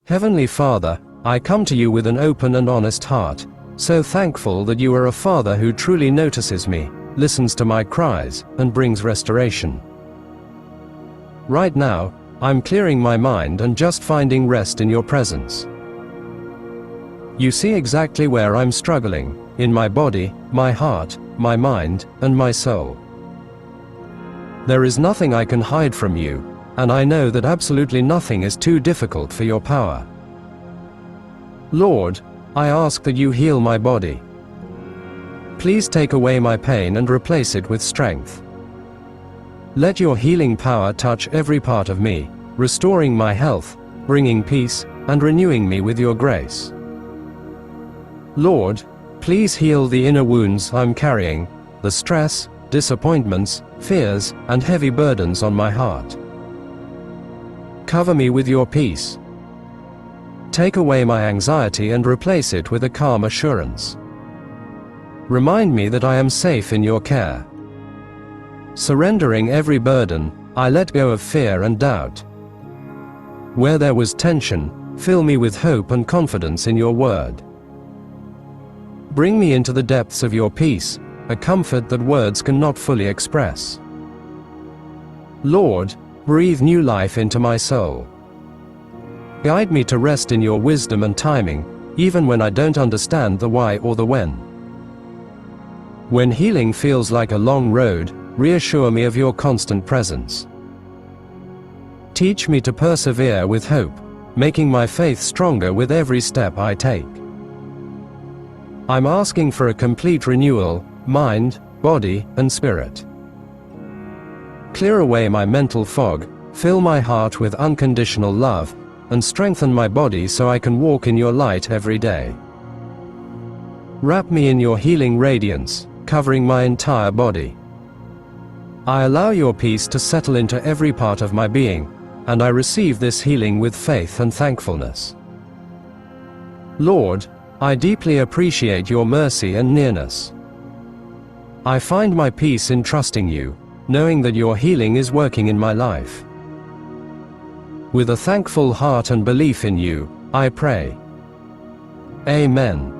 Heavenly Father, I come to you with an open and honest heart, so thankful that you are a Father who truly notices me, listens to my cries, and brings restoration. Right now, I'm clearing my mind and just finding rest in your presence. You see exactly where I'm struggling, in my body, my heart, my mind, and my soul. There is nothing I can hide from you, and I know that absolutely nothing is too difficult for your power. Lord, I ask that you heal my body. Please take away my pain and replace it with strength. Let your healing power touch every part of me, restoring my health, bringing peace, and renewing me with your grace. Lord, please heal the inner wounds I'm carrying, the stress, disappointments, fears, and heavy burdens on my heart. Cover me with your peace. Take away my anxiety and replace it with a calm assurance. Remind me that I am safe in your care. Surrendering every burden, I let go of fear and doubt. Where there was tension, fill me with hope and confidence in your word. Bring me into the depths of your peace, a comfort that words cannot fully express. Lord, breathe new life into my soul. Guide me to rest in your wisdom and timing, even when I don't understand the why or the when. When healing feels like a long road, reassure me of your constant presence. Teach me to persevere with hope, making my faith stronger with every step I take. I'm asking for a complete renewal, mind, body, and spirit. Clear away my mental fog, fill my heart with unconditional love, and strengthen my body so I can walk in your light every day. Wrap me in your healing radiance, covering my entire body. I allow your peace to settle into every part of my being, and I receive this healing with faith and thankfulness. Lord, I deeply appreciate your mercy and nearness. I find my peace in trusting you, knowing that your healing is working in my life. With a thankful heart and belief in you, I pray. Amen.